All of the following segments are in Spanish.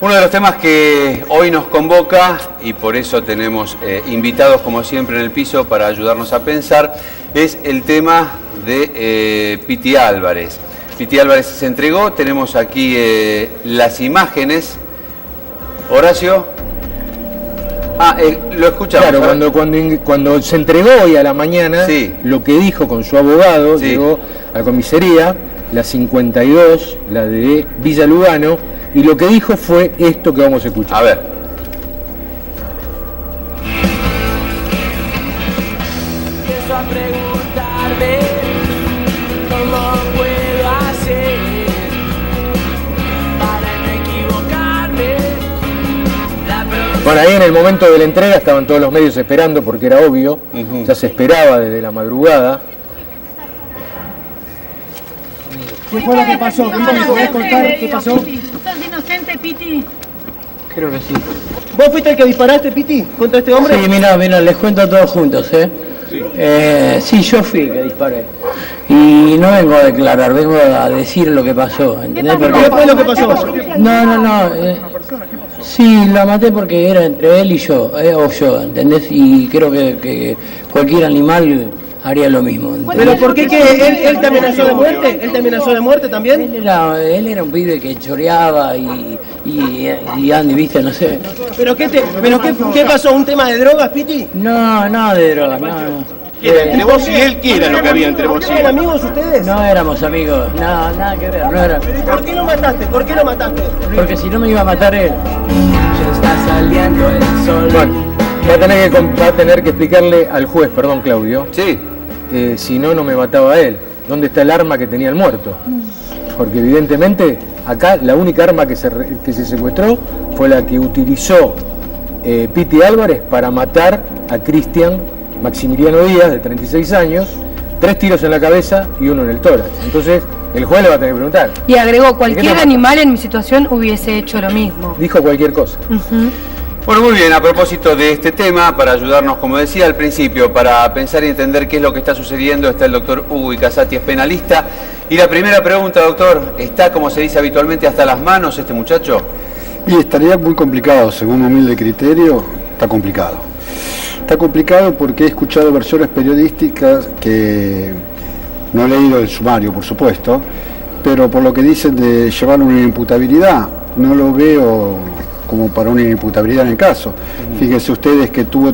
Uno de los temas que hoy nos convoca, y por eso tenemos invitados como siempre en el piso para ayudarnos a pensar, es el tema de Piti Álvarez. Piti Álvarez se entregó, tenemos aquí las imágenes. Horacio. Lo escuchamos. Claro, cuando se entregó hoy a la mañana, sí, lo que dijo con su abogado, sí, llegó a la comisaría, la 52, la de Villa Lugano, y lo que dijo fue esto que vamos a escuchar. A ver. Empiezo a preguntarme cómo puedo hacer para no equivocarme. Bueno, ahí en el momento de la entrega estaban todos los medios esperando porque era obvio, ya se esperaba desde la madrugada. ¿Qué fue lo que pasó? ¿Me podés contar qué pasó? ¿Sos inocente, Piti? Creo que sí. ¿Vos fuiste el que disparaste, Piti, contra este hombre? Sí, mirá, les cuento a todos juntos, Sí. Sí, yo fui el que disparé. Y no vengo a declarar, vengo a decir lo que pasó, ¿entendés? ¿Qué fue lo que pasó? No. Sí, la maté porque era entre él y yo, o yo, ¿entendés? Y creo que cualquier animal haría lo mismo, ¿entendés? ¿Pero por qué él te amenazó de muerte? ¿Él te amenazó de muerte también? Él era un pibe que choreaba y Andy, viste, no sé. ¿Pero qué pasó? ¿Un tema de drogas, Piti? No, de drogas, no. Entre vos y él, ¿qué era lo que había entre vos y él? ¿Eran amigos ustedes? No éramos amigos, nada que ver, no era. ¿Por qué lo mataste? Porque si no me iba a matar él. Ya está saliendo el sol. Bueno, va a tener que explicarle al juez, perdón, Claudio. Sí. Si no me mataba a él. ¿Dónde está el arma que tenía el muerto? Porque evidentemente acá la única arma que se secuestró fue la que utilizó Piti Álvarez para matar a Cristian Maximiliano Díaz, de 36 años, 3 tiros en la cabeza y 1 en el tórax. Entonces, el juez le va a tener que preguntar. Y agregó, cualquier animal en mi situación hubiese hecho lo mismo. Dijo cualquier cosa. Bueno, muy bien, a propósito de este tema, para ayudarnos, como decía al principio, para pensar y entender qué es lo que está sucediendo, está el doctor Hugo Icasati, es penalista. Y la primera pregunta, doctor, ¿está, como se dice habitualmente, hasta las manos este muchacho? Y estaría muy complicado, según mi humilde criterio, está complicado. Está complicado porque he escuchado versiones periodísticas que no he leído el sumario, por supuesto, pero por lo que dicen de llevar una imputabilidad, no lo veo como para una imputabilidad en el caso. Fíjense ustedes que tuvo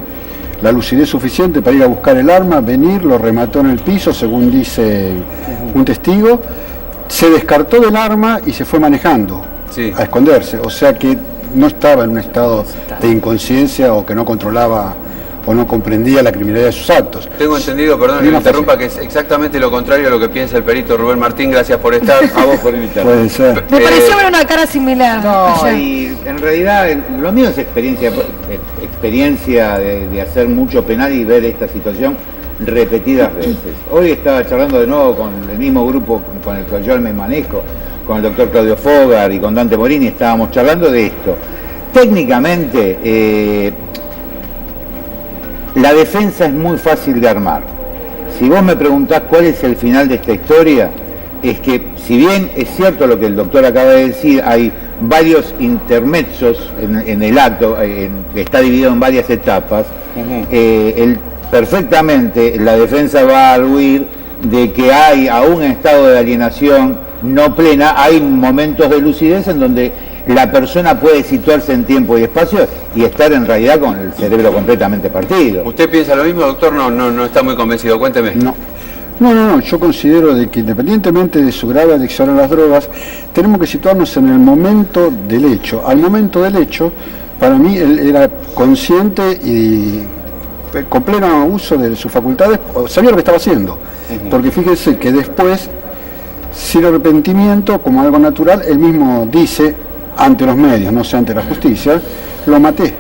la lucidez suficiente para ir a buscar el arma, venir, lo remató en el piso, según dice un testigo, se descartó del arma y se fue manejando a esconderse, o sea que no estaba en un estado de inconsciencia o que no controlaba o no comprendía la criminalidad de sus actos. Tengo entendido, perdón que me interrumpa, que es exactamente lo contrario a lo que piensa el perito Rubén Martín. Gracias por estar, a vos por invitarme. Puede ser. Me pareció ver una cara similar. No, y en realidad lo mío es experiencia de hacer mucho penal y ver esta situación repetidas veces. Hoy estaba charlando de nuevo con el mismo grupo con el que yo me manejo, con el doctor Claudio Fogar y con Dante Morini, estábamos charlando de esto. Técnicamente, la defensa es muy fácil de armar. Si vos me preguntás cuál es el final de esta historia, es que si bien es cierto lo que el doctor acaba de decir, hay varios intermedios en el acto, está dividido en varias etapas, perfectamente la defensa va a arguir de que hay aún en estado de alienación no plena, hay momentos de lucidez en donde la persona puede situarse en tiempo y espacio y estar en realidad con el cerebro completamente partido. ¿Usted piensa lo mismo, doctor? No está muy convencido, cuénteme. No, yo considero de que independientemente de su grave adicción a las drogas, tenemos que situarnos en el momento del hecho. Al momento del hecho, para mí él era consciente y con pleno uso de sus facultades, sabía lo que estaba haciendo. Porque fíjese que después, sin arrepentimiento, como algo natural, él mismo dice, ante los medios, no sé, ante la justicia, lo maté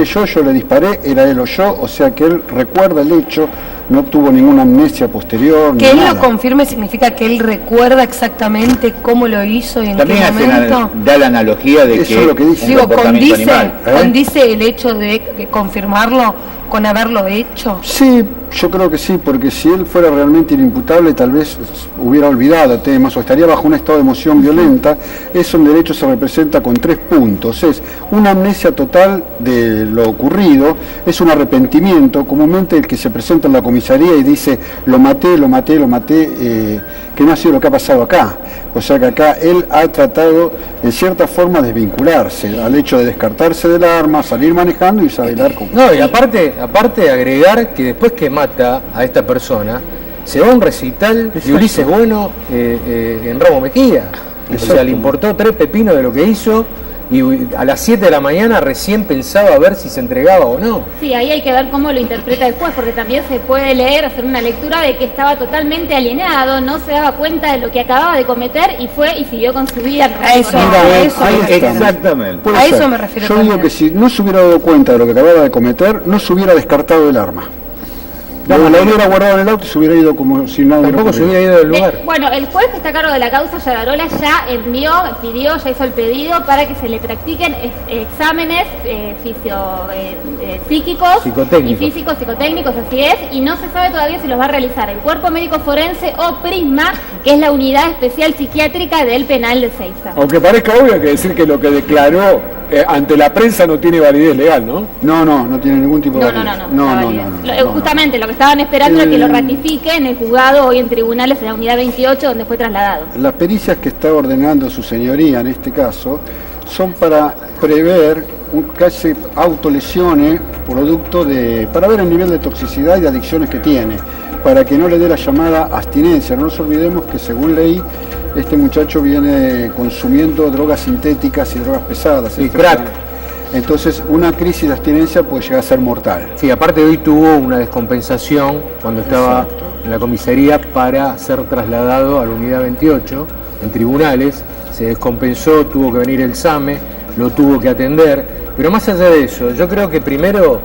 yo le disparé, era él o yo, o sea que él recuerda el hecho, no obtuvo ninguna amnesia posterior. Que él lo confirme significa que él recuerda exactamente cómo lo hizo y en también qué momento. Da la analogía de eso que es lo que dice. Digo, condice el hecho de confirmarlo con haberlo hecho? Sí, yo creo que sí, porque si él fuera realmente inimputable tal vez hubiera olvidado temas o estaría bajo un estado de emoción violenta. Eso en derecho se representa con 3 puntos. Es una amnesia total de lo ocurrido, es un arrepentimiento, comúnmente el que se presenta en la comisaría y dice lo maté, que no ha sido lo que ha pasado acá. O sea que acá él ha tratado en cierta forma de desvincularse al hecho de descartarse del arma, salir manejando y saber cómo. No, y aparte agregar que después que mata a esta persona, se va a un recital de Ulises Bueno en Ramos Mejía. O sea, le importó 3 pepinos de lo que hizo y a las 7 de la mañana recién pensaba a ver si se entregaba o no. Sí, ahí hay que ver cómo lo interpreta después, porque también se puede leer, hacer una lectura de que estaba totalmente alienado, no se daba cuenta de lo que acababa de cometer y fue y siguió con su vida. A eso exactamente. A eso me refiero. Yo digo que si no se hubiera dado cuenta de lo que acababa de cometer, no se hubiera descartado el arma. La hubiera guardado en el auto y se hubiera ido como si nada. Tampoco se hubiera ido del lugar. Bueno, el juez que está a cargo de la causa, Yagarola, ya ya hizo el pedido para que se le practiquen exámenes psíquicos y físicos, psicotécnicos, así es, y no se sabe todavía si los va a realizar el Cuerpo Médico Forense o PRISMA, que es la unidad especial psiquiátrica del penal de Seiza. Aunque parezca obvio, hay que decir que lo que declaró ante la prensa no tiene validez legal, ¿no? No tiene ningún tipo de validez. No. Justamente lo que estaban esperando es que lo ratifique en el juzgado hoy en tribunales en la unidad 28 donde fue trasladado. Las pericias que está ordenando su señoría en este caso son para prever que se autolesione producto para ver el nivel de toxicidad y de adicciones que tiene, para que no le dé la llamada abstinencia. No nos olvidemos que según ley este muchacho viene consumiendo drogas sintéticas y drogas pesadas. Y crack. Entonces una crisis de abstinencia puede llegar a ser mortal. Sí, aparte hoy tuvo una descompensación cuando estaba en la comisaría para ser trasladado a la unidad 28 en tribunales. Se descompensó, tuvo que venir el SAME, lo tuvo que atender. Pero más allá de eso, yo creo que primero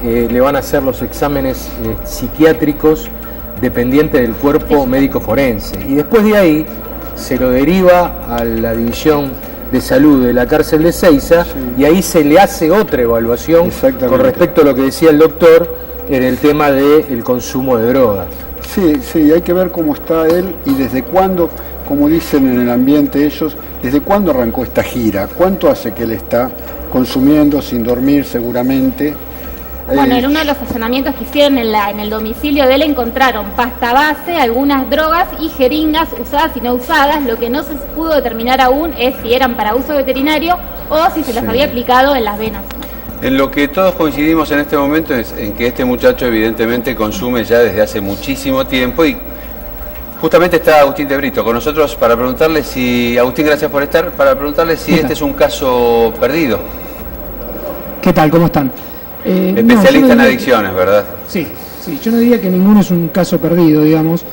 le van a hacer los exámenes psiquiátricos dependientes del cuerpo médico forense. Y después de ahí se lo deriva a la división de salud de la cárcel de Seiza y ahí se le hace otra evaluación con respecto a lo que decía el doctor en el tema del consumo de drogas. Sí, hay que ver cómo está él y desde cuándo, como dicen en el ambiente ellos, desde cuándo arrancó esta gira, cuánto hace que él está consumiendo sin dormir seguramente. Bueno, en uno de los allanamientos que hicieron en el domicilio de él encontraron pasta base, algunas drogas y jeringas usadas y no usadas. Lo que no se pudo determinar aún es si eran para uso veterinario o si se las había aplicado en las venas. En lo que todos coincidimos en este momento es en que este muchacho evidentemente consume ya desde hace muchísimo tiempo y justamente está Agustín de Brito con nosotros para preguntarle si, Agustín, gracias por estar, para preguntarle si este es un caso perdido. ¿Qué tal? ¿Cómo están? Especialista en adicciones, ¿verdad? Sí, yo no diría que ninguno es un caso perdido, digamos.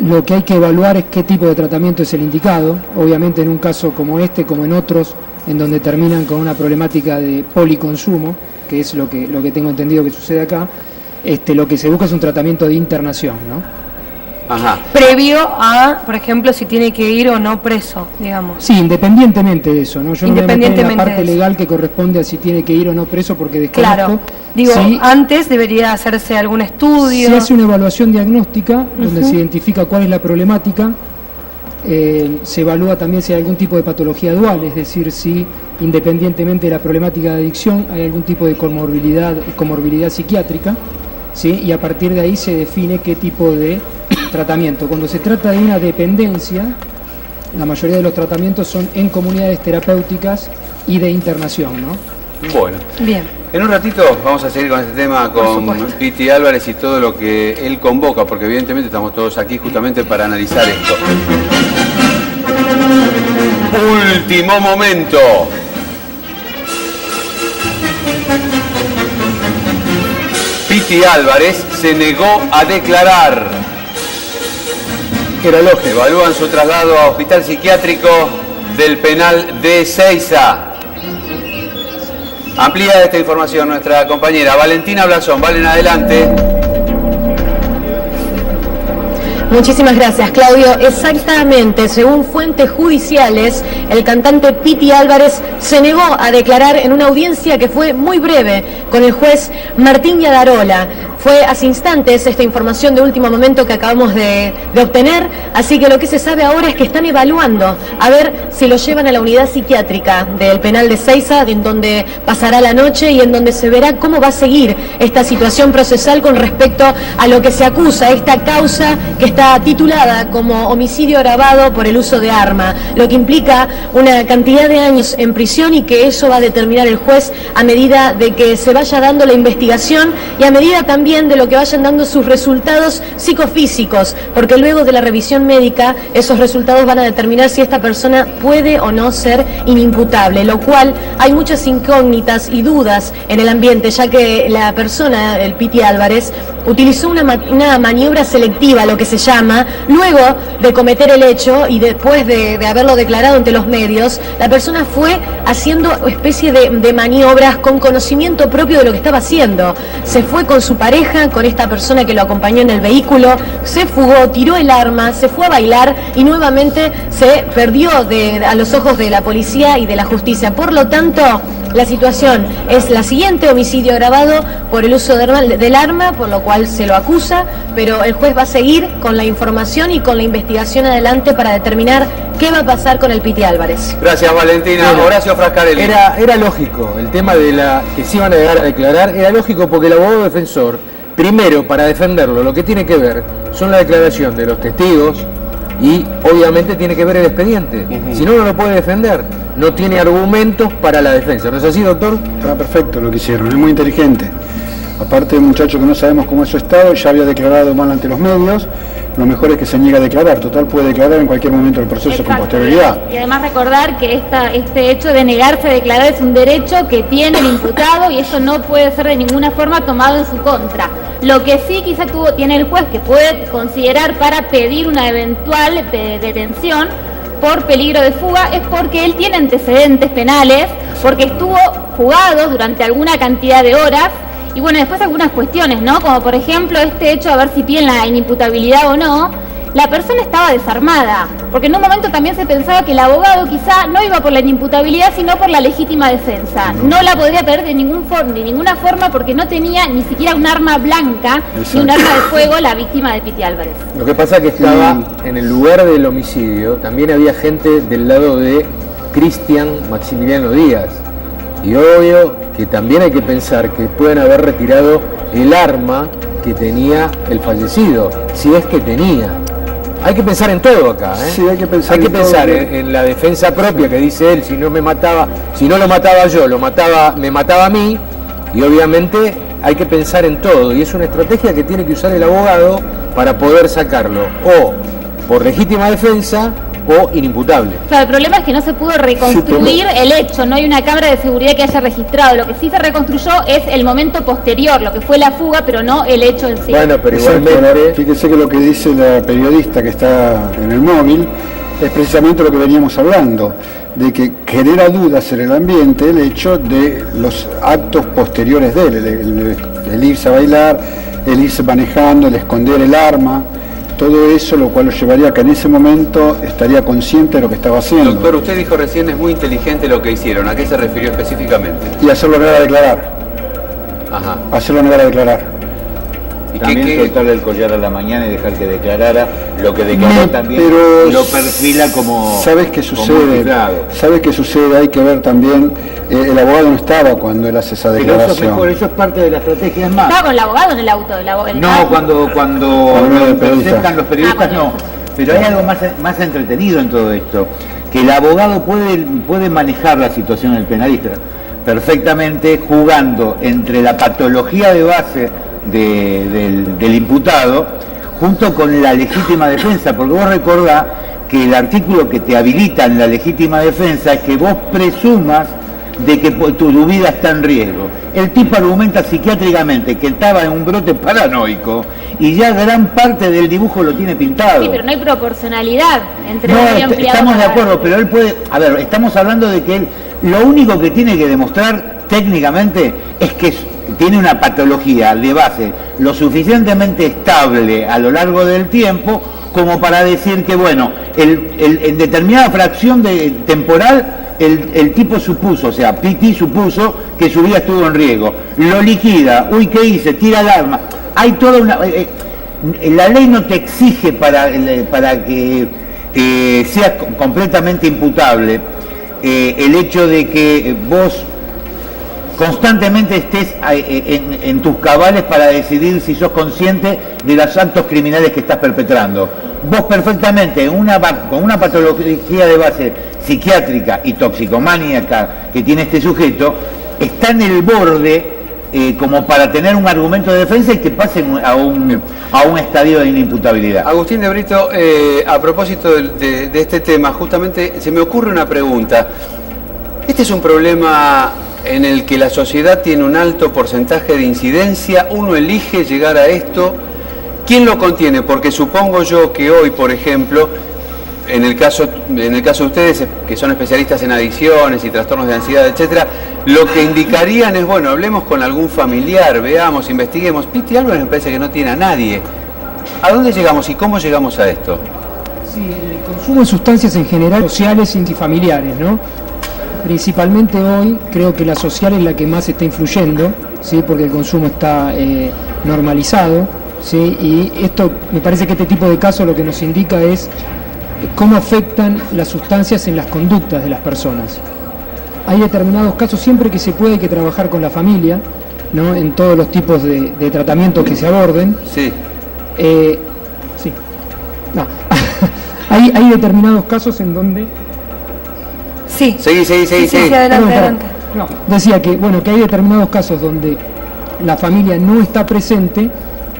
Lo que hay que evaluar es qué tipo de tratamiento es el indicado. Obviamente en un caso como este, como en otros, en donde terminan con una problemática de policonsumo, que es lo que tengo entendido que sucede acá, lo que se busca es un tratamiento de internación, ¿no? Ajá. Previo a, por ejemplo, si tiene que ir o no preso, digamos. Sí, independientemente de eso, ¿no? Yo no me voy a meter en la parte legal que corresponde a si tiene que ir o no preso porque desconozco. Claro, digo, antes debería hacerse algún estudio. Se hace una evaluación diagnóstica donde se identifica cuál es la problemática, se evalúa también si hay algún tipo de patología dual, es decir, si independientemente de la problemática de adicción hay algún tipo de comorbilidad psiquiátrica, ¿sí? Y a partir de ahí se define qué tipo de tratamiento. Cuando se trata de una dependencia, la mayoría de los tratamientos son en comunidades terapéuticas y de internación, ¿no? Bueno. Bien. En un ratito vamos a seguir con este tema con Piti Álvarez y todo lo que él convoca, porque evidentemente estamos todos aquí justamente para analizar esto. Último momento. Piti Álvarez se negó a declarar. Era lógico. Evalúan su traslado a hospital psiquiátrico del penal de Seiza. Amplía esta información nuestra compañera Valentina Blasón. Valen, adelante. Muchísimas gracias, Claudio. Exactamente, según fuentes judiciales, el cantante Piti Álvarez se negó a declarar en una audiencia que fue muy breve con el juez Martín Yadarola. Fue hace instantes esta información de último momento que acabamos de obtener, así que lo que se sabe ahora es que están evaluando a ver si lo llevan a la unidad psiquiátrica del penal de Seiza, en donde pasará la noche y en donde se verá cómo va a seguir esta situación procesal con respecto a lo que se acusa, esta causa que está titulada como homicidio agravado por el uso de arma, lo que implica una cantidad de años en prisión y que eso va a determinar el juez a medida de que se vaya dando la investigación y a medida también de lo que vayan dando sus resultados psicofísicos, porque luego de la revisión médica esos resultados van a determinar si esta persona puede o no ser inimputable, lo cual hay muchas incógnitas y dudas en el ambiente, ya que la persona, el Piti Álvarez, utilizó una maniobra selectiva, lo que se llama, luego de cometer el hecho y después de haberlo declarado ante los medios, la persona fue haciendo especie de maniobras con conocimiento propio de lo que estaba haciendo. Se fue con su pareja, con esta persona que lo acompañó en el vehículo, se fugó, tiró el arma, se fue a bailar y nuevamente se perdió a los ojos de la policía y de la justicia. Por lo tanto, la situación es la siguiente: homicidio agravado por el uso del arma, por lo cual se lo acusa, pero el juez va a seguir con la información y con la investigación adelante para determinar qué va a pasar con el Piti Álvarez. Gracias, Valentina. Bueno, Horacio Frascarelli. Era lógico, el tema de que se iban a llegar a declarar, era lógico porque el abogado defensor, primero, para defenderlo, lo que tiene que ver son la declaración de los testigos y obviamente tiene que ver el expediente. Si no, no lo puede defender. No tiene argumentos para la defensa. ¿No es así, doctor? Está perfecto lo que hicieron, es muy inteligente. Aparte de un muchacho que no sabemos cómo es su estado, ya había declarado mal ante los medios, lo mejor es que se niega a declarar. Total, puede declarar en cualquier momento del proceso. Exacto, con posterioridad. Y además recordar que este hecho de negarse a declarar es un derecho que tiene el imputado y eso no puede ser de ninguna forma tomado en su contra. Lo que sí quizá tiene el juez que puede considerar para pedir una eventual detención por peligro de fuga es porque él tiene antecedentes penales, porque estuvo fugado durante alguna cantidad de horas y bueno, después algunas cuestiones, ¿no? Como por ejemplo este hecho, a ver si piden la inimputabilidad o no. La persona estaba desarmada, porque en un momento también se pensaba que el abogado quizá no iba por la inimputabilidad, sino por la legítima defensa. No la podría pedir de ninguna forma porque no tenía ni siquiera un arma blanca. Exacto. Ni un arma de fuego la víctima de Piti Álvarez. Lo que pasa es que estaba en el lugar del homicidio, también había gente del lado de Cristian Maximiliano Díaz. Y obvio que también hay que pensar que pueden haber retirado el arma que tenía el fallecido, si es que tenía. Hay que pensar en todo acá, ¿eh? Sí, hay que pensar en la defensa propia que dice él, si no lo mataba yo, me mataba a mí, y obviamente hay que pensar en todo, y es una estrategia que tiene que usar el abogado para poder sacarlo, o por legítima defensa, o inimputable. Claro, el problema es que no se pudo reconstruir el hecho, no hay una cámara de seguridad que haya registrado. Lo que sí se reconstruyó es el momento posterior, lo que fue la fuga, pero no el hecho en sí. Bueno, pero igualmente... Fíjese que lo que dice la periodista que está en el móvil es precisamente lo que veníamos hablando, de que genera dudas en el ambiente el hecho de los actos posteriores de él, el irse a bailar, el irse manejando, el esconder el arma. Todo eso, lo cual lo llevaría a que en ese momento estaría consciente de lo que estaba haciendo. Doctor, usted dijo recién, es muy inteligente lo que hicieron. ¿A qué se refirió específicamente? Y hacerlo negar a declarar. Ajá. Hacerlo negar a declarar. ¿Y también soltarle el collar a la mañana y dejar que declarara? Lo que declaró también lo perfila como... ¿Sabes qué sucede? ¿Sabes qué sucede? Hay que ver también, el abogado no estaba cuando él hace esa declaración. Pero eso es parte de la estrategia, es más. Estaba con el abogado en el auto. Cuando lo presentan los periodistas, no. Pero hay algo más entretenido en todo esto, que el abogado puede manejar la situación del penalista perfectamente, jugando entre la patología de base del imputado junto con la legítima defensa, porque vos recordás que el artículo que te habilita en la legítima defensa es que vos presumas de que tu vida está en riesgo. El tipo argumenta psiquiátricamente que estaba en un brote paranoico y ya gran parte del dibujo lo tiene pintado. Sí, pero no hay proporcionalidad entre estamos de acuerdo, pero él puede... A ver, estamos hablando de que él lo único que tiene que demostrar técnicamente es que tiene una patología de base lo suficientemente estable a lo largo del tiempo como para decir que, bueno, en determinada fracción temporal, el tipo supuso, o sea, Pitti supuso que su vida estuvo en riesgo. Lo liquida, uy, ¿qué hice? Tira el arma. Hay toda una... la ley no te exige para que seas completamente imputable el hecho de que vos constantemente estés en tus cabales para decidir si sos consciente de los actos criminales que estás perpetrando. Vos perfectamente, con una patología de base psiquiátrica y toxicomaníaca que tiene este sujeto, está en el borde como para tener un argumento de defensa y que pase a un estadio de inimputabilidad. Agustín de Brito, a propósito de este tema, justamente se me ocurre una pregunta. Este es un problema en el que la sociedad tiene un alto porcentaje de incidencia, uno elige llegar a esto. ¿Quién lo contiene? Porque supongo yo que hoy, por ejemplo, en el caso de ustedes, que son especialistas en adicciones y trastornos de ansiedad, etcétera, lo que indicarían es, bueno, hablemos con algún familiar, veamos, investiguemos. Pitti Álvarez me parece que no tiene a nadie. ¿A dónde llegamos y cómo llegamos a esto? Sí, el consumo de sustancias en general, sociales y familiares, ¿no? Principalmente hoy creo que la social es la que más está influyendo, ¿sí? Porque el consumo está normalizado, ¿sí? Y esto, me parece que este tipo de casos lo que nos indica es cómo afectan las sustancias en las conductas de las personas. Hay determinados casos, siempre que se puede, hay que trabajar con la familia, ¿no? En todos los tipos de tratamientos que se aborden. Sí. Sí. No. hay determinados casos en donde... Sí. Seguí, adelante. No, decía que, bueno, que hay determinados casos donde la familia no está presente,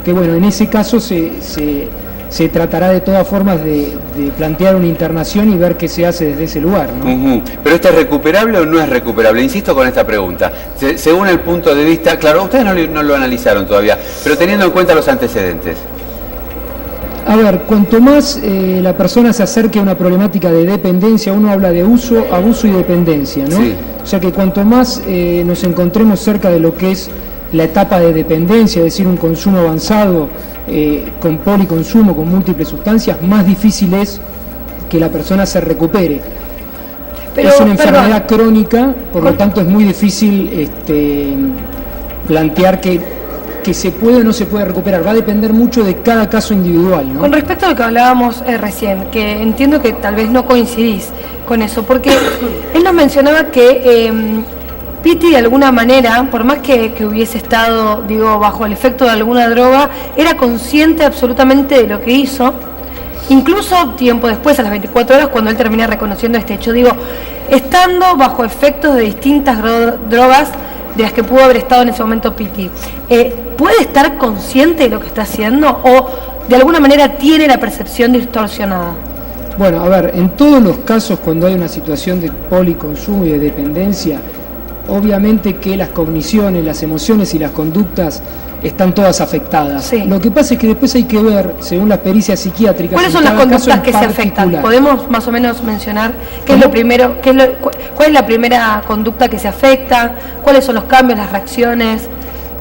que bueno, en ese caso se tratará de todas formas de plantear una internación y ver qué se hace desde ese lugar, ¿no? ¿Pero esto es recuperable o no es recuperable? Insisto con esta pregunta. Según el punto de vista, claro, ustedes no lo analizaron todavía, pero teniendo en cuenta los antecedentes. A ver, cuanto más la persona se acerque a una problemática de dependencia, uno habla de uso, abuso y dependencia, ¿no? Sí. O sea que cuanto más nos encontremos cerca de lo que es la etapa de dependencia, es decir, un consumo avanzado, con policonsumo, con múltiples sustancias, más difícil es que la persona se recupere. Pero, es una enfermedad crónica, por lo tanto es muy difícil plantear que se puede o no se puede recuperar. Va a depender mucho de cada caso individual, ¿no? Con respecto a lo que hablábamos recién, que entiendo que tal vez no coincidís con eso, porque él nos mencionaba que Pitti de alguna manera, por más que hubiese estado, digo, bajo el efecto de alguna droga, era consciente absolutamente de lo que hizo, incluso tiempo después, a las 24 horas, cuando él termina reconociendo este hecho. Digo, estando bajo efectos de distintas drogas de las que pudo haber estado en ese momento Pitti, ¿puede estar consciente de lo que está haciendo o de alguna manera tiene la percepción distorsionada? Bueno, a ver, en todos los casos cuando hay una situación de policonsumo y de dependencia, obviamente que las cogniciones, las emociones y las conductas están todas afectadas. Sí. Lo que pasa es que después hay que ver, según las pericias psiquiátricas, ¿cuáles son las conductas que se afectan? ¿Podemos más o menos mencionar qué es lo primero, cuál es la primera conducta que se afecta? ¿Cuáles son los cambios, las reacciones?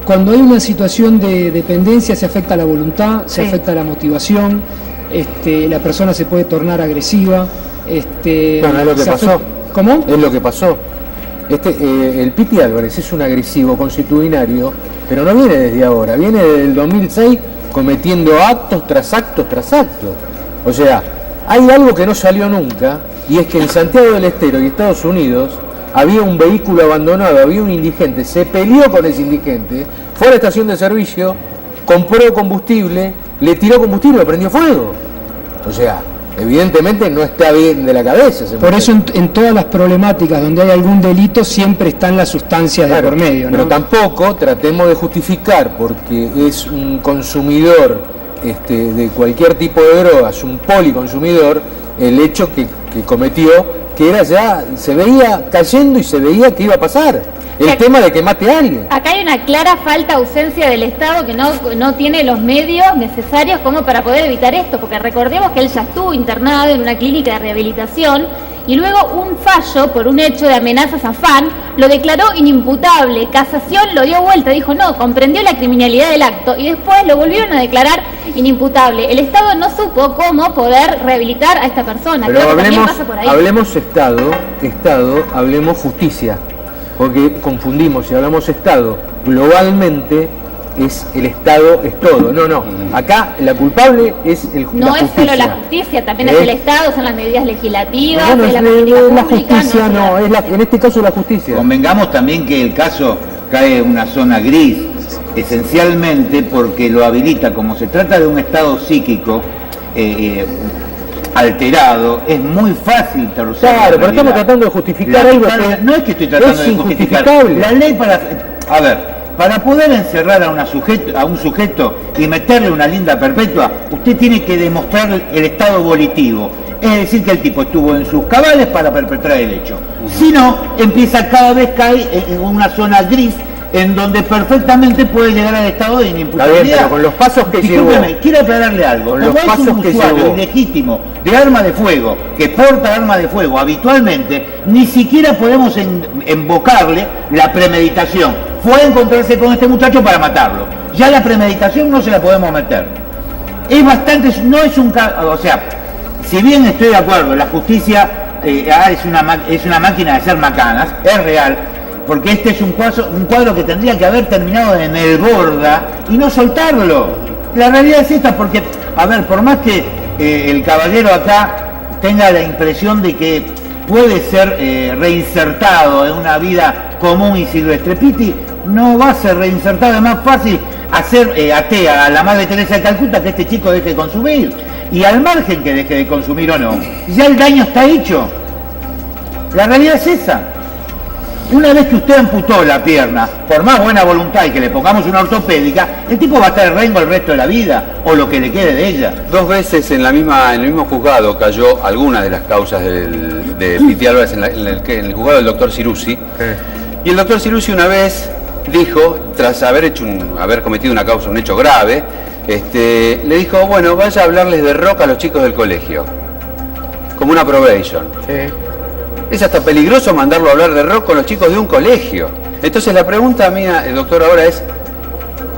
Cuando hay una situación de dependencia se afecta la voluntad, se afecta la motivación, la persona se puede tornar agresiva. Bueno, es lo que pasó. ¿Cómo? Es lo que pasó. El Pitti Álvarez es un agresivo consuetudinario, pero no viene desde ahora, viene desde el 2006 cometiendo actos tras actos tras actos. O sea, hay algo que no salió nunca, y es que en Santiago del Estero y Estados Unidos había un vehículo abandonado, había un indigente, se peleó con ese indigente, fue a la estación de servicio, compró combustible, le tiró combustible, lo prendió fuego. O sea, evidentemente no está bien de la cabeza. Por eso en todas las problemáticas donde hay algún delito siempre están las sustancias de por medio, ¿no? Pero tampoco tratemos de justificar porque es un consumidor de cualquier tipo de drogas, un policonsumidor, el hecho que cometió, que era ya, se veía cayendo y se veía que iba a pasar. El tema de que mate a alguien. Acá hay una clara falta, ausencia del Estado que no tiene los medios necesarios como para poder evitar esto, porque recordemos que él ya estuvo internado en una clínica de rehabilitación y luego un fallo por un hecho de amenazas a fan lo declaró inimputable. Casación lo dio vuelta, dijo no, comprendió la criminalidad del acto y después lo volvieron a declarar inimputable. El Estado no supo cómo poder rehabilitar a esta persona. Pero creo que también pasa por ahí. hablemos Estado, hablemos justicia, porque confundimos. Si hablamos Estado, globalmente es el Estado, es todo. No, acá la culpable es la justicia. No es solo la justicia, también es el Estado, son las medidas legislativas, No, es la es política la pública. justicia, en este caso la justicia. Convengamos también que el caso cae en una zona gris, esencialmente porque lo habilita, como se trata de un estado psíquico alterado, es muy fácil torcer. Claro, pero estamos tratando de justificar algo que no es que estoy tratando de justificar. La ley para poder encerrar a un sujeto y meterle una linda perpetua, usted tiene que demostrar el estado volitivo. Es decir, que el tipo estuvo en sus cabales para perpetrar el hecho. Si no, cada vez cae en una zona gris en donde perfectamente puede llegar al estado de inimputabilidad. Está bien, pero con los pasos que llevó. Quiero aclararle algo. Con los Como es un pasos que usuario llevó. ilegítimo de arma de fuego, que porta arma de fuego habitualmente, ni siquiera podemos invocarle la premeditación. Fue a encontrarse con este muchacho para matarlo. Ya la premeditación no se la podemos meter. Es bastante, no es un caso, o sea, si bien estoy de acuerdo, la justicia es una máquina de hacer macanas, es real, porque este es un cuadro que tendría que haber terminado en el Borda y no soltarlo. La realidad es esta, porque, a ver, por más que el caballero acá tenga la impresión de que puede ser reinsertado en una vida común y silvestre, Pitti no va a ser reinsertado. Es más fácil hacer atea a la Madre Teresa de Calcuta que este chico deje de consumir. Y al margen que deje de consumir o no, ya el daño está hecho. La realidad es esa. Una vez que usted amputó la pierna, por más buena voluntad y que le pongamos una ortopédica, el tipo va a estar en rengo el resto de la vida, o lo que le quede de ella. 2 veces en el mismo juzgado cayó alguna de las causas de Pitti Álvarez en el juzgado del doctor Ciruzzi. Y el doctor Ciruzzi una vez dijo, tras haber cometido un hecho grave, le dijo, bueno, vaya a hablarles de rock a los chicos del colegio, como una probation. Es hasta peligroso mandarlo a hablar de rock con los chicos de un colegio. Entonces la pregunta mía, doctor, ahora es,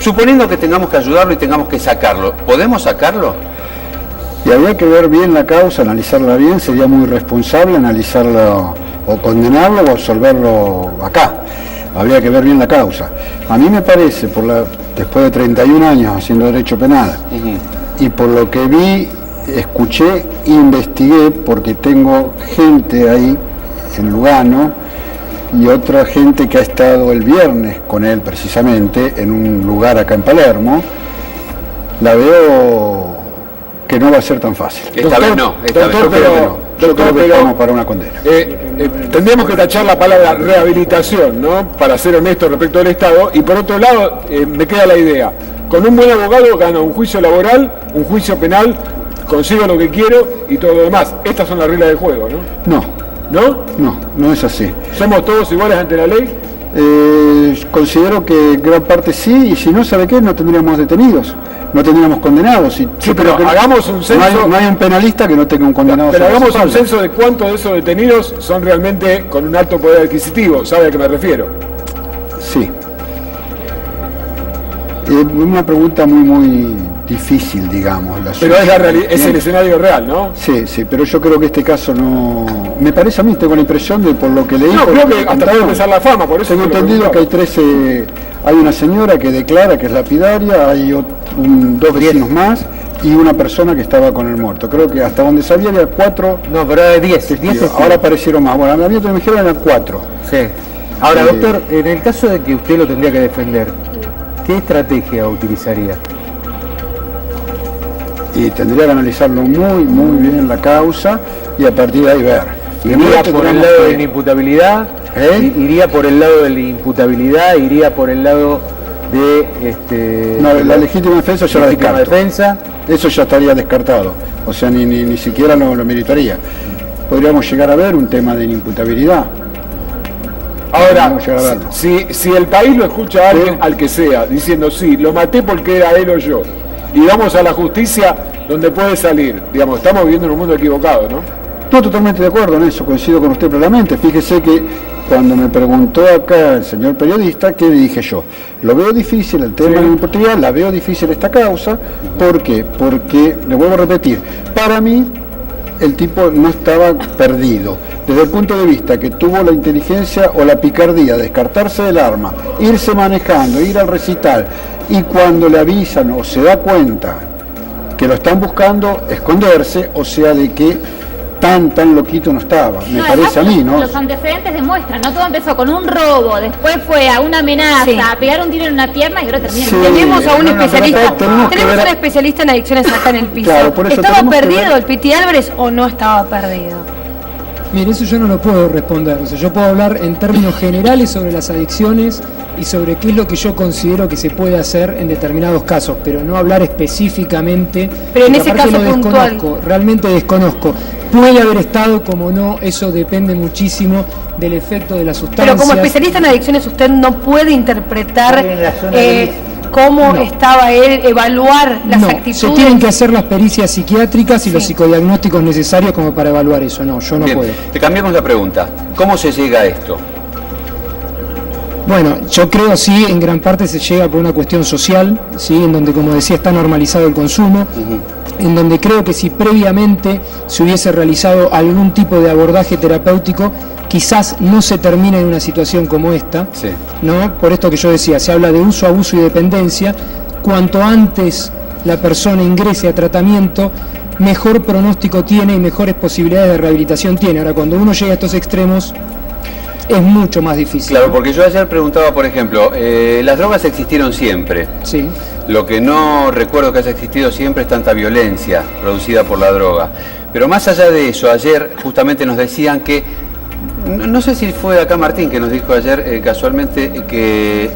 suponiendo que tengamos que ayudarlo y tengamos que sacarlo, ¿podemos sacarlo? Y habría que ver bien la causa, analizarla bien, sería muy irresponsable analizarlo o condenarlo o absolverlo acá. Habría que ver bien la causa. A mí me parece, después de 31 años haciendo derecho penal, y por lo que vi, escuché, investigué, porque tengo gente ahí en Lugano y otra gente que ha estado el viernes con él precisamente en un lugar acá en Palermo, la veo que no va a ser tan fácil. Esta vez no. Yo creo que estamos para una condena. Tendríamos que tachar la palabra rehabilitación, ¿no? Para ser honesto respecto al Estado. Y por otro lado, me queda la idea. Con un buen abogado gano un juicio laboral, un juicio penal, consigo lo que quiero y todo lo demás. Estas son las reglas del juego, ¿no? No. ¿No? No es así. ¿Somos todos iguales ante la ley? Considero que gran parte sí, y si no, ¿sabe qué? No tendríamos detenidos, no tendríamos condenados. Sí, pero hagamos un censo. No hay un penalista que no tenga un condenado. Pero hagamos un censo de cuántos de esos detenidos son realmente con un alto poder adquisitivo. ¿Sabe a qué me refiero? Sí. Una pregunta muy difícil, digamos. Pero es el escenario real, ¿no? Sí, pero yo creo que este caso no... Me parece a mí, tengo la impresión de por lo que leí... No, creo que hasta puede empezar la fama, por eso... Tengo entendido que hay 13... Hay una señora que declara que es lapidaria, hay 2 vecinos más y una persona que estaba con el muerto. Creo que hasta donde sabía había 4... No, pero era 10. Ahora aparecieron más. Bueno, a mí me dijeron eran 4. Sí. Ahora, doctor, en el caso de que usted lo tendría que defender, ¿qué estrategia utilizaría? Y tendría que analizarlo muy bien la causa y a partir de ahí ver. ¿Iría por el lado de la imputabilidad? ¿Iría por el lado de la imputabilidad? ¿Iría por el lado de no, la legítima defensa ya la legítima defensa? Eso ya estaría descartado. O sea, ni siquiera lo meritaría. Podríamos llegar a ver un tema de inimputabilidad. Ahora, si el país lo escucha a alguien, al que sea, diciendo sí, lo maté porque era él o yo, y vamos a la justicia donde puede salir, digamos, estamos viviendo en un mundo equivocado, ¿no? No, totalmente de acuerdo en eso, coincido con usted plenamente. Fíjese que cuando me preguntó acá el señor periodista, ¿qué dije yo? Lo veo difícil el tema de la importunidad, la veo difícil esta causa. ¿Por qué? Porque, le vuelvo a repetir, para mí el tipo no estaba perdido. Desde el punto de vista que tuvo la inteligencia o la picardía de descartarse del arma, irse manejando, ir al recital, y cuando le avisan o se da cuenta que lo están buscando, esconderse, o sea, de que tan loquito no estaba, me parece a mí, ¿no? Los antecedentes demuestran, ¿no? Todo empezó con un robo, después fue a una amenaza, a pegar un tiro en una pierna y ahora termina. Sí. Tenemos a un especialista, tenemos un especialista en adicciones acá en el piso. Claro, por eso ¿estaba perdido el Piti Álvarez o no estaba perdido? Mire, eso yo no lo puedo responder. O sea, yo puedo hablar en términos generales sobre las adicciones y sobre qué es lo que yo considero que se puede hacer en determinados casos, pero no hablar específicamente. Pero en ese caso puntual, realmente desconozco. Puede haber estado, como no, eso depende muchísimo del efecto de la sustancia. Pero como especialista en adicciones usted no puede interpretar cómo estaba él, evaluar las actitudes. Se tienen que hacer las pericias psiquiátricas y los psicodiagnósticos necesarios como para evaluar eso. No, yo no puedo. Te cambiamos la pregunta. ¿Cómo se llega a esto? Bueno, yo creo sí, en gran parte se llega por una cuestión social, ¿sí? En donde, como decía, está normalizado el consumo, en donde creo que si previamente se hubiese realizado algún tipo de abordaje terapéutico, quizás no se termine en una situación como esta, ¿no? Por esto que yo decía, se habla de uso, abuso y dependencia. Cuanto antes la persona ingrese a tratamiento, mejor pronóstico tiene y mejores posibilidades de rehabilitación tiene. Ahora, cuando uno llega a estos extremos, es mucho más difícil. Claro, porque yo ayer preguntaba, por ejemplo, las drogas existieron siempre. Sí. Lo que no recuerdo que haya existido siempre es tanta violencia producida por la droga. Pero más allá de eso, ayer justamente nos decían que, no sé si fue acá Martín que nos dijo ayer casualmente, que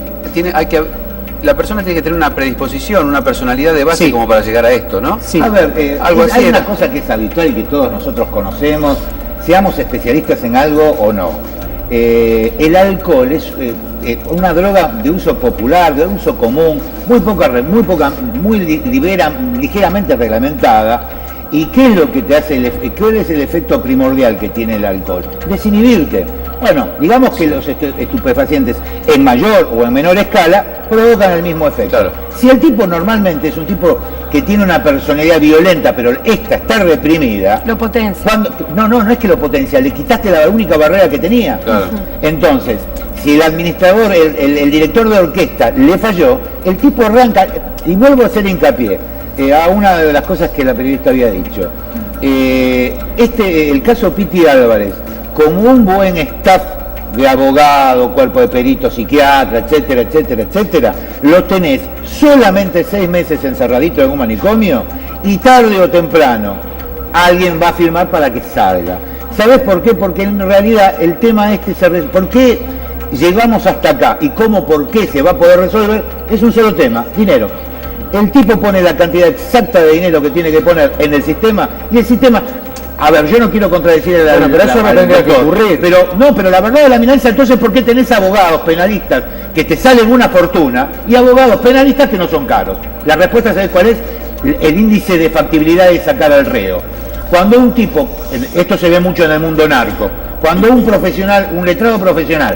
la persona tiene que tener una predisposición, una personalidad de base como para llegar a esto, ¿no? Sí. A ver, hay una cosa que es habitual y que todos nosotros conocemos, seamos especialistas en algo o no. El alcohol es una droga de uso popular, de uso común, muy ligeramente reglamentada. ¿Y qué es lo que te hace, cuál es el efecto primordial que tiene el alcohol? Desinhibirte. Bueno, digamos que los estupefacientes en mayor o en menor escala provocan el mismo efecto. Claro. Si el tipo normalmente es un tipo que tiene una personalidad violenta, pero esta está reprimida... Lo potencia. No es que lo potencia, le quitaste la única barrera que tenía. Claro. Entonces, si el administrador, el director de orquesta le falló, el tipo arranca, y vuelvo a hacer hincapié, a una de las cosas que la periodista había dicho. El caso Piti Álvarez, como un buen staff de abogado, cuerpo de perito, psiquiatra, etcétera, etcétera, etcétera, lo tenés solamente 6 meses encerradito en un manicomio y tarde o temprano alguien va a firmar para que salga. ¿Sabés por qué? Porque en realidad el tema ¿por qué llegamos hasta acá y por qué se va a poder resolver? Es un solo tema, dinero. El tipo pone la cantidad exacta de dinero que tiene que poner en el sistema y el sistema... A ver, yo no quiero contradecir pero eso no tendría que ocurrir. Pero la verdad de la amenaza, entonces, ¿por qué tenés abogados penalistas que te salen una fortuna y abogados penalistas que no son caros? La respuesta, ¿sabés cuál es? El índice de factibilidad de sacar al reo. Cuando un tipo, esto se ve mucho en el mundo narco, cuando un profesional, un letrado profesional,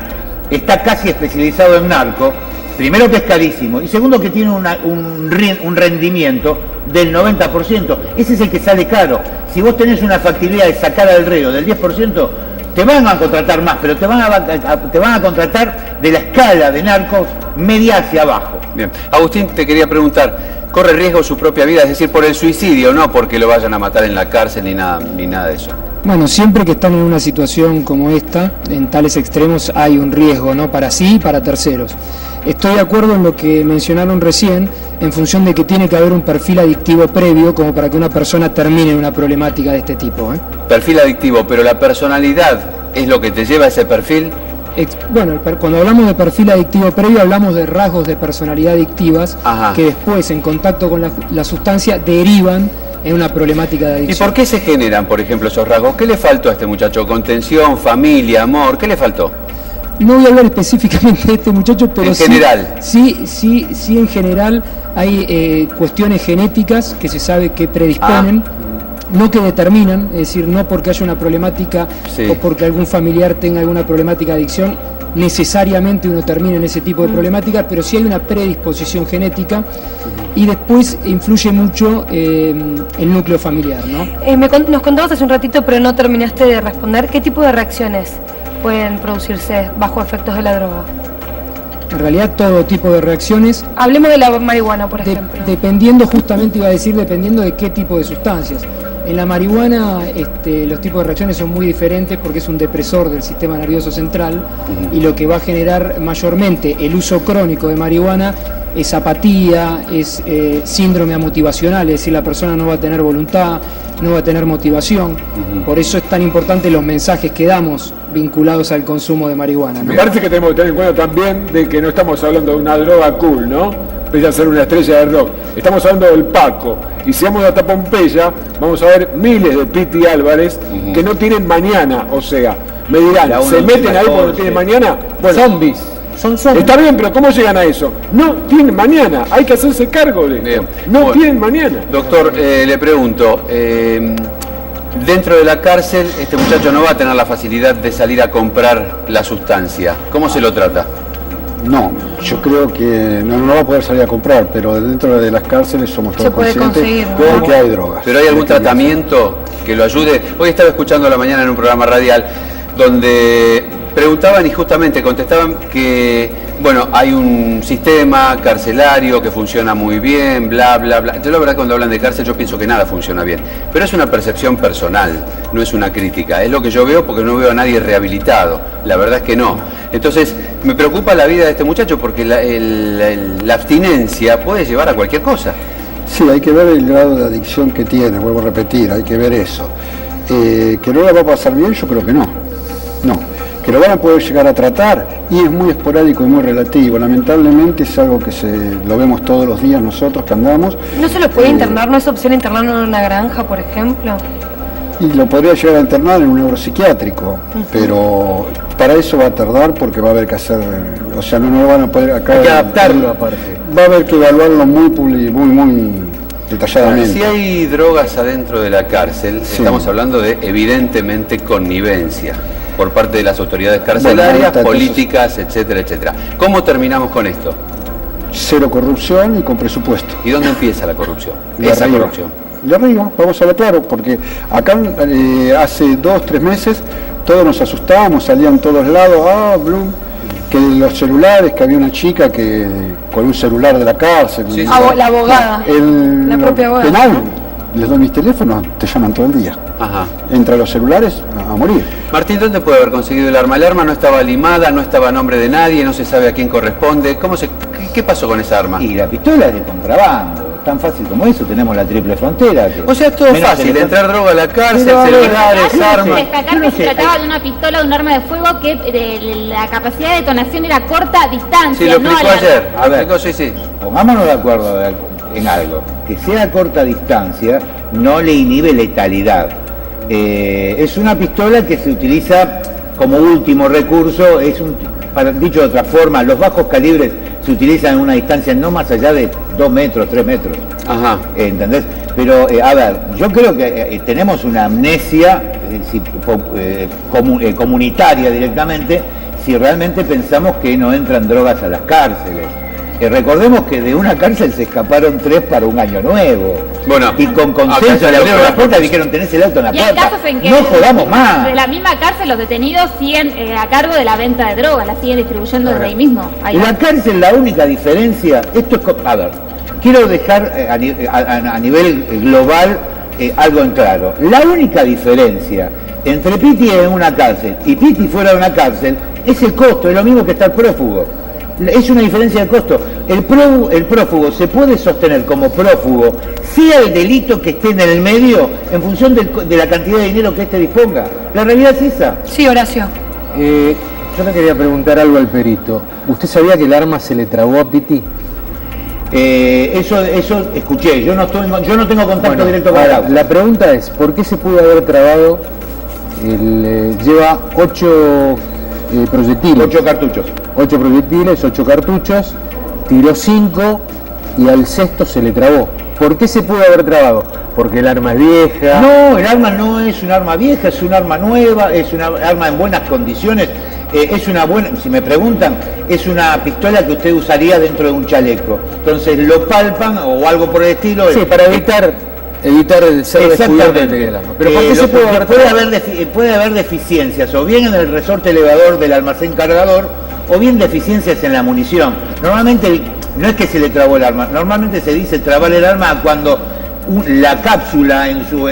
está casi especializado en narco, primero que es carísimo y segundo que tiene un rendimiento del 90%, ese es el que sale caro. Si vos tenés una factibilidad de sacar al reo del 10%, te van a contratar más, pero te van a contratar de la escala de narcos media hacia abajo. Bien, Agustín, te quería preguntar, ¿corre riesgo su propia vida? Es decir, por el suicidio, no porque lo vayan a matar en la cárcel ni nada de eso. Bueno, siempre que están en una situación como esta, en tales extremos, hay un riesgo, ¿no? Para sí y para terceros. Estoy de acuerdo en lo que mencionaron recién, en función de que tiene que haber un perfil adictivo previo como para que una persona termine en una problemática de este tipo. Perfil adictivo, pero la personalidad es lo que te lleva a ese perfil. Bueno, cuando hablamos de perfil adictivo previo hablamos de rasgos de personalidad adictivas que después, en contacto con la sustancia, derivan en una problemática de adicción. ¿Y por qué se generan, por ejemplo, esos rasgos? ¿Qué le faltó a este muchacho? ¿Contención, familia, amor? ¿Qué le faltó? No voy a hablar específicamente de este muchacho, pero en general. Sí, en general hay cuestiones genéticas que se sabe que predisponen no que determinan, es decir, no porque haya una problemática o porque algún familiar tenga alguna problemática de adicción, necesariamente uno termina en ese tipo de problemáticas, pero sí hay una predisposición genética y después influye mucho el núcleo familiar, ¿no? Nos contabas hace un ratito, pero no terminaste de responder, ¿qué tipo de reacciones pueden producirse bajo efectos de la droga? En realidad todo tipo de reacciones. Hablemos de la marihuana, por ejemplo. Dependiendo, justamente iba a decir, dependiendo de qué tipo de sustancias. En la marihuana los tipos de reacciones son muy diferentes porque es un depresor del sistema nervioso central y lo que va a generar mayormente el uso crónico de marihuana es apatía, es síndrome amotivacional, es decir, la persona no va a tener voluntad, no va a tener motivación. Por eso es tan importante los mensajes que damos vinculados al consumo de marihuana, ¿no? Me parece que tenemos que tener en cuenta también de que no estamos hablando de una droga cool, ¿no? Pese a ser una estrella de rock. Estamos hablando del Paco. Y si vamos hasta Pompeya, vamos a ver miles de Piti Álvarez que no tienen mañana. O sea, me dirán, ¿se meten ahí porque no tienen mañana? Bueno, zombies. Son zombies. Está bien, pero ¿cómo llegan a eso? No tienen mañana. Hay que hacerse cargo de esto. No tienen mañana. Doctor, le pregunto, dentro de la cárcel, este muchacho no va a tener la facilidad de salir a comprar la sustancia. ¿Cómo se lo trata? No, yo creo que no va a poder salir a comprar, pero dentro de las cárceles somos todos conscientes de que hay drogas. ¿Pero hay algún tratamiento que lo ayude? Hoy estaba escuchando a la mañana en un programa radial donde preguntaban y justamente contestaban que, bueno, hay un sistema carcelario que funciona muy bien, bla, bla, bla. Yo la verdad cuando hablan de cárcel yo pienso que nada funciona bien, pero es una percepción personal, no es una crítica. Es lo que yo veo porque no veo a nadie rehabilitado, la verdad es que no. Entonces, me preocupa la vida de este muchacho porque la abstinencia puede llevar a cualquier cosa. Sí, hay que ver el grado de adicción que tiene, vuelvo a repetir, hay que ver eso. ¿Que no la va a pasar bien? Yo creo que no. No. Que lo van a poder llegar a tratar y es muy esporádico y muy relativo. Lamentablemente es algo que lo vemos todos los días nosotros que andamos. ¿No se lo puede internar? ¿No es opción internarlo en una granja, por ejemplo? Y lo podría llegar a internar en un neuropsiquiátrico, pero para eso va a tardar porque va a haber que hacer, o sea, no van a poder acá. Hay que adaptarlo aparte. Va a haber que evaluarlo muy detalladamente. Si hay drogas adentro de la cárcel, estamos hablando de evidentemente connivencia por parte de las autoridades carcelarias, políticas, etcétera, etcétera. ¿Cómo terminamos con esto? Cero corrupción y con presupuesto. ¿Y dónde empieza la corrupción? Esa corrupción. De arriba, vamos a hablar claro, porque acá hace 2-3 meses todos nos asustábamos, salían todos lados, Blum, que los celulares, que había una chica que con un celular de la cárcel. Sí, la abogada, la propia abogada. Penal, les doy mis teléfonos, te llaman todo el día. Ajá. Entra a los celulares a morir. Martín, ¿dónde puede haber conseguido el arma? El arma no estaba limada, no estaba a nombre de nadie, no se sabe a quién corresponde. ¿Qué pasó con esa arma? Y la pistola es de contrabando. Tan fácil como eso, tenemos la triple frontera. O sea, es todo fácil, entrar droga a la cárcel, celulares, armas. Destacar que se trataba de una pistola, de un arma de fuego que la capacidad de detonación era corta distancia. Sí, lo explicó ayer. A ver, pongámonos de acuerdo en algo. Que sea a corta distancia no le inhibe letalidad. Es una pistola que se utiliza como último recurso, dicho de otra forma, los bajos calibres se utilizan en una distancia no más allá de 2 metros, 3 metros. Ajá. ¿Entendés? Pero, a ver, yo creo que tenemos una amnesia comunitaria directamente si realmente pensamos que no entran drogas a las cárceles. Recordemos que de una cárcel se escaparon 3 para un año nuevo. Bueno, y con consenso le abrieron la puerta y dijeron tenés el auto en la puerta. Y hay casos en que no jodamos más. De la misma cárcel los detenidos siguen a cargo de la venta de drogas, la siguen distribuyendo desde ahí mismo. En la cárcel la única diferencia, a ver, quiero dejar a nivel global algo en claro. La única diferencia entre Piti en una cárcel y Piti fuera de una cárcel es el costo, es lo mismo que estar prófugo. Es una diferencia de costo. El prófugo se puede sostener como prófugo, sea el delito que esté en el medio, en función de la cantidad de dinero que éste disponga. La realidad es esa. Sí, Horacio. Yo le quería preguntar algo al perito. ¿Usted sabía que el arma se le trabó a Piti? Eso escuché. Yo no tengo contacto directo con el auto. La pregunta es, ¿por qué se pudo haber trabado? Lleva 8 proyectiles. 8 cartuchos. 8 proyectiles, 8 cartuchos, tiró 5 y al sexto se le trabó. ¿Por qué se pudo haber trabado? porque el arma es vieja. No, el arma no es un arma vieja, es un arma nueva, es una arma en buenas condiciones. Es una buena, si me preguntan, es una pistola que usted usaría dentro de un chaleco. Entonces lo palpan o algo por el estilo. Sí, para evitar el ser descubierto del arma. Pero ¿por qué se puede haber deficiencias, o bien en el resorte elevador del almacén cargador, o bien deficiencias en la munición. Normalmente no es que se le trabó el arma, normalmente se dice trabar el arma cuando la cápsula en su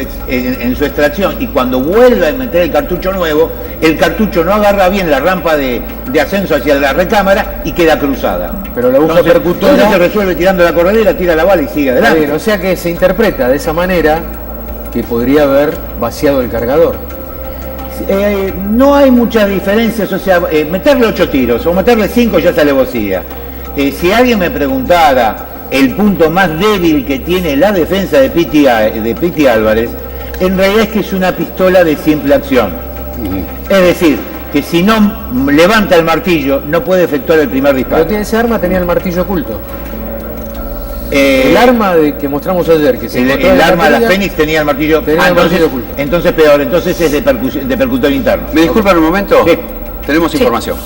extracción y cuando vuelve a meter el cartucho nuevo, el cartucho no agarra bien la rampa de ascenso hacia la recámara y queda cruzada. Pero la aguja percutora se resuelve tirando la corredera, tira la bala y sigue adelante. Bien, o sea que se interpreta de esa manera que podría haber vaciado el cargador. No hay muchas diferencias, o sea, meterle 8 tiros o meterle 5 ya se alevosía. Si alguien me preguntara el punto más débil que tiene la defensa de Piti Álvarez, en realidad es que es una pistola de simple acción. Es decir, que si no levanta el martillo, no puede efectuar el primer disparo. Pero ese arma tenía el martillo oculto. El arma que mostramos ayer, que el arma de la Fénix tenía el martillo, oculto. Entonces peor, entonces es de percutor interno. ¿Me disculpan un momento? Sí. Tenemos información.